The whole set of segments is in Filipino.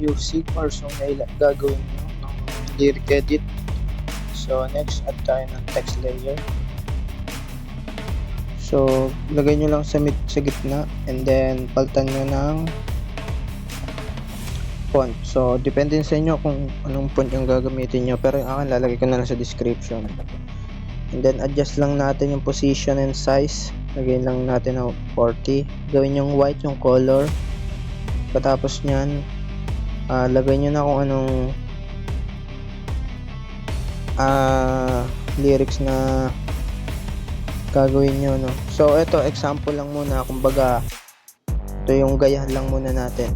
music or song na gagawin nyo ng lyric edit. So next, add tayo ng text layer. So lagay nyo lang sa gitna, and then palitan nyo ng font. So depende sa inyo kung anong font yung gagamitin nyo, pero yung akin lalagay ko na lang sa description. And then adjust lang natin yung position and size. Lagay lang natin ng 40. Gawin yung white yung color. Pagkatapos nyan, lagay nyo na kung anong lyrics na gagawin nyo, no? So ito example lang muna, kumbaga ito yung gayahan lang muna natin.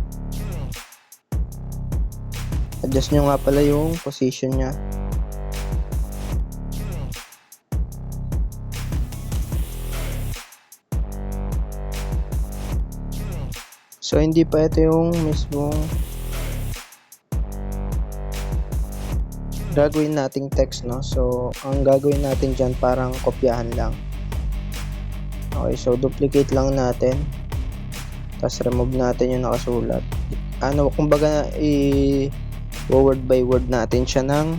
Adjust nyo nga pala yung position nya. So hindi pa ito yung mismong gagawin nating text, no? So ang gagawin natin dyan parang kopyahan lang. Okay, so duplicate lang natin, tapos remove natin yung nakasulat. Kumbaga word by word natin siya ng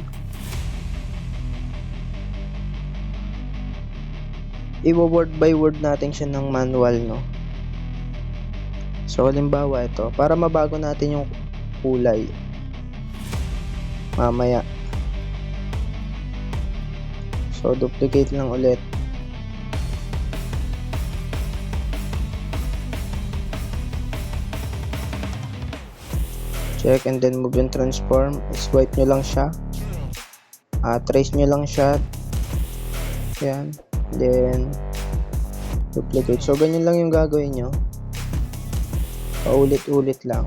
word by word natin siya ng manual, no? So halimbawa ito, para mabago natin yung kulay mamaya. So duplicate lang ulit. Check, and then move and transform. Swipe nyo lang siya. Trace nyo lang siya. Yan. Then duplicate. So ganyan lang yung gagawin nyo. Paulit-ulit lang.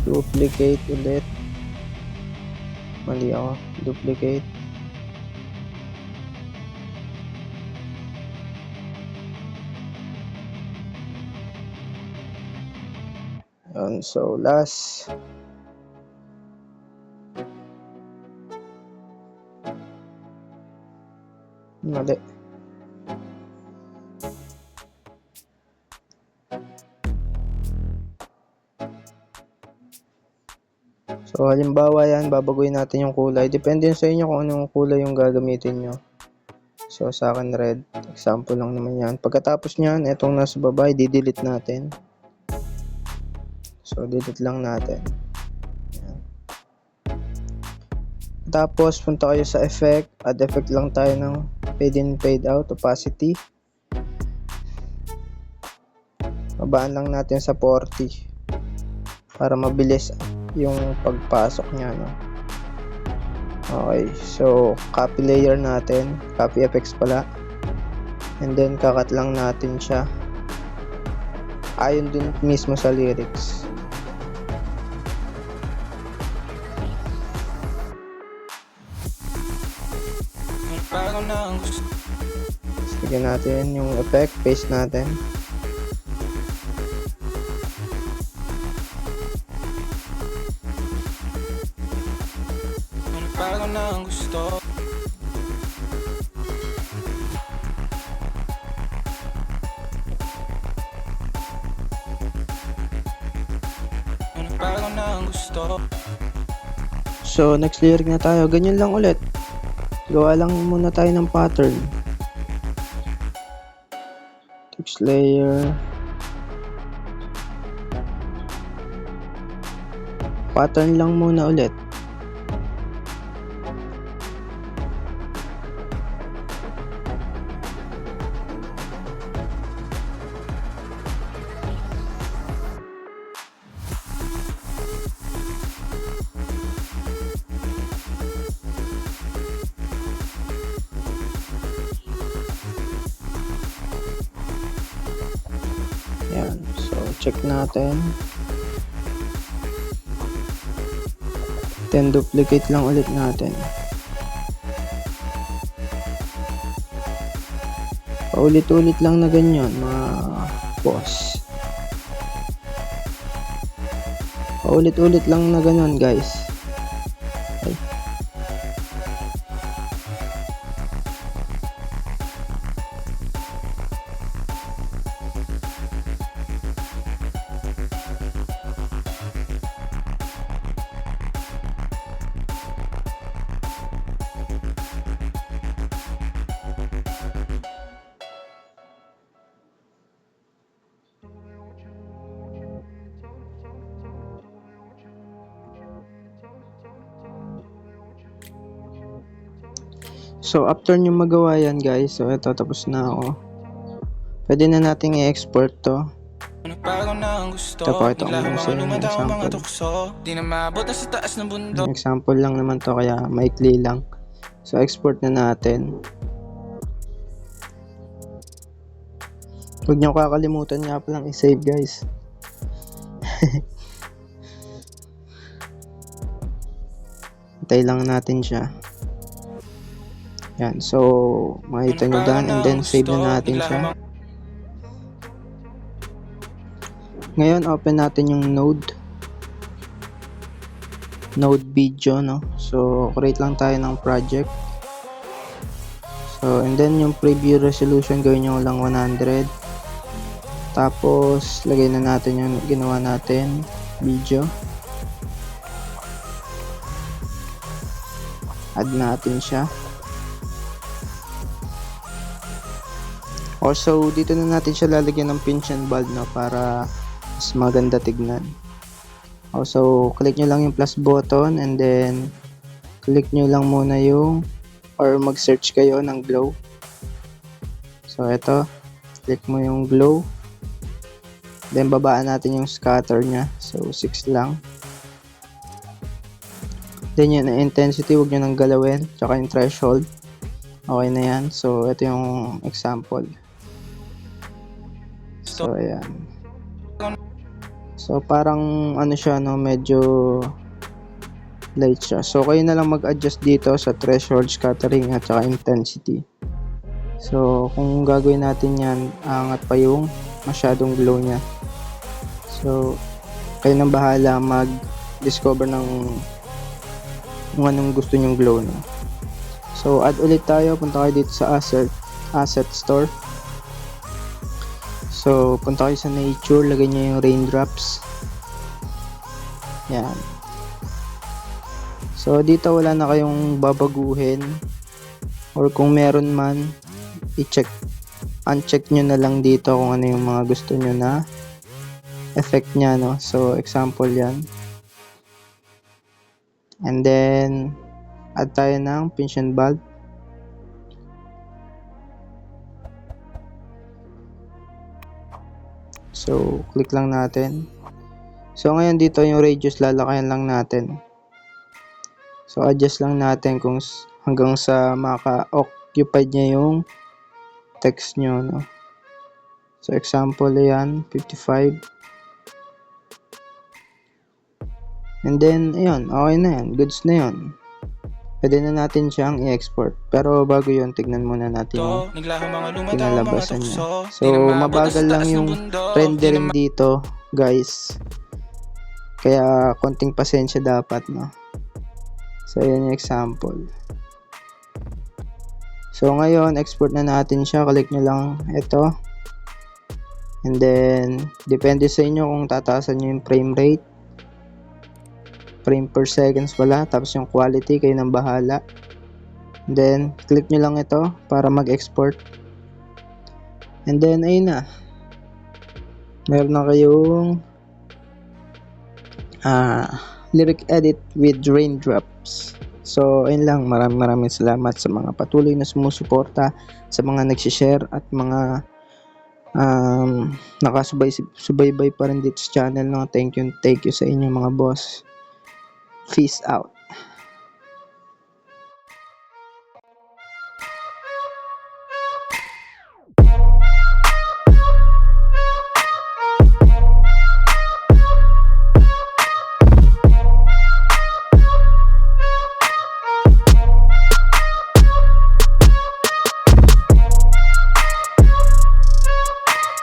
Duplicate ulit. Mali ako. Duplicate. Yan. So last. Mali. So halimbawa yan, babaguhin natin yung kulay. Depende sa inyo kung anong kulay yung gagamitin nyo. So sa akin red. Example lang naman yan. Pagkatapos nyan, itong nasa baba, i-delete natin. So delete lang natin. Yan. Tapos punta kayo sa effect. Add effect lang tayo ng fade in, fade out, opacity. Babaan lang natin sa 40 para mabilis yung pagpasok niya, no? Okay, so copy layer natin, copy effects pala, and then kakat lang natin siya ayon dun mismo sa lyrics. Lagyan natin yung effect, paste natin. So next lyric na tayo, ganyan lang ulit. Gawa lang muna tayo ng pattern. Text layer. Pattern lang muna ulit. Yan. So, check natin. Then, duplicate lang ulit natin. Paulit-ulit lang na ganyan, mga boss. Paulit-ulit lang na ganyan, guys. Okay. So after nyo magawa yan guys, so ito tapos na ako. Pwede na nating i-export to. Ito pa ito muna sa inyo example. Example lang naman to kaya maikli lang. So export na natin. Huwag nyo kakalimutan nga palang i-save guys. Hintay lang natin siya. Yan, so makita nyo dyan and then save na natin siya. Ngayon open natin yung node video, no? So create lang tayo ng project. So and then yung preview resolution gawin nyo lang 100. Tapos lagay na natin yung ginawa natin video. Add natin siya. Also, dito na natin siya lalagyan ng pinch and bulb, no, para mas maganda tignan. Also, click nyo lang yung plus button and then click nyo lang muna yung or mag-search kayo ng glow. So, ito. Click mo yung glow. Then, babaan natin yung scatter nya. So, 6 lang. Then, yung intensity, huwag nyo nang galawin. Tsaka yung threshold. Okay na yan. So, ito yung example. So, ayan. So, parang ano siya, no, medyo light siya. So, kayo na lang mag-adjust dito sa threshold, scattering, at saka intensity. So, kung gagawin natin yan, angat pa yung masyadong glow niya. So, kayo nang bahala mag-discover ng kung anong gusto nyong glow, no. So, add ulit tayo. Punta kayo dito sa asset store. So, punta kayo sa nature, lagay nyo yung raindrops. Yan. So, dito wala na kayong babaguhin. Or kung meron man, uncheck nyo na lang dito kung ano yung mga gusto nyo na effect nya, no? So, example yan. And then, add tayo ng pinch and bulb. So, click lang natin. So, ngayon dito yung radius lalakayan lang natin. So, adjust lang natin kung hanggang sa maka-occupied niya yung text nyo, no? So, example yan, 55. And then, ayun, okay na yan. Goods na yun. Pwede na natin siyang i-export. Pero bago yun, tignan muna natin yung pinalabasan niya. So, mabagal lang yung rendering dito, guys. Kaya, konting pasensya dapat, no? So, ayan yung example. So, ngayon, export na natin siya. Click nyo lang ito. And then, depende sa inyo kung tataasan nyo yung frame rate. Frame per seconds pala. Tapos yung quality, kayo nang bahala. And then, click nyo lang ito para mag-export. And then, ayun na. Meron na kayong lyric edit with raindrops. So, ayun lang. Maraming salamat sa mga patuloy na sumusuporta, sa mga nagsishare at mga nakasubaybay pa rin dito sa channel, no? Thank you sa inyo mga boss. Peace out.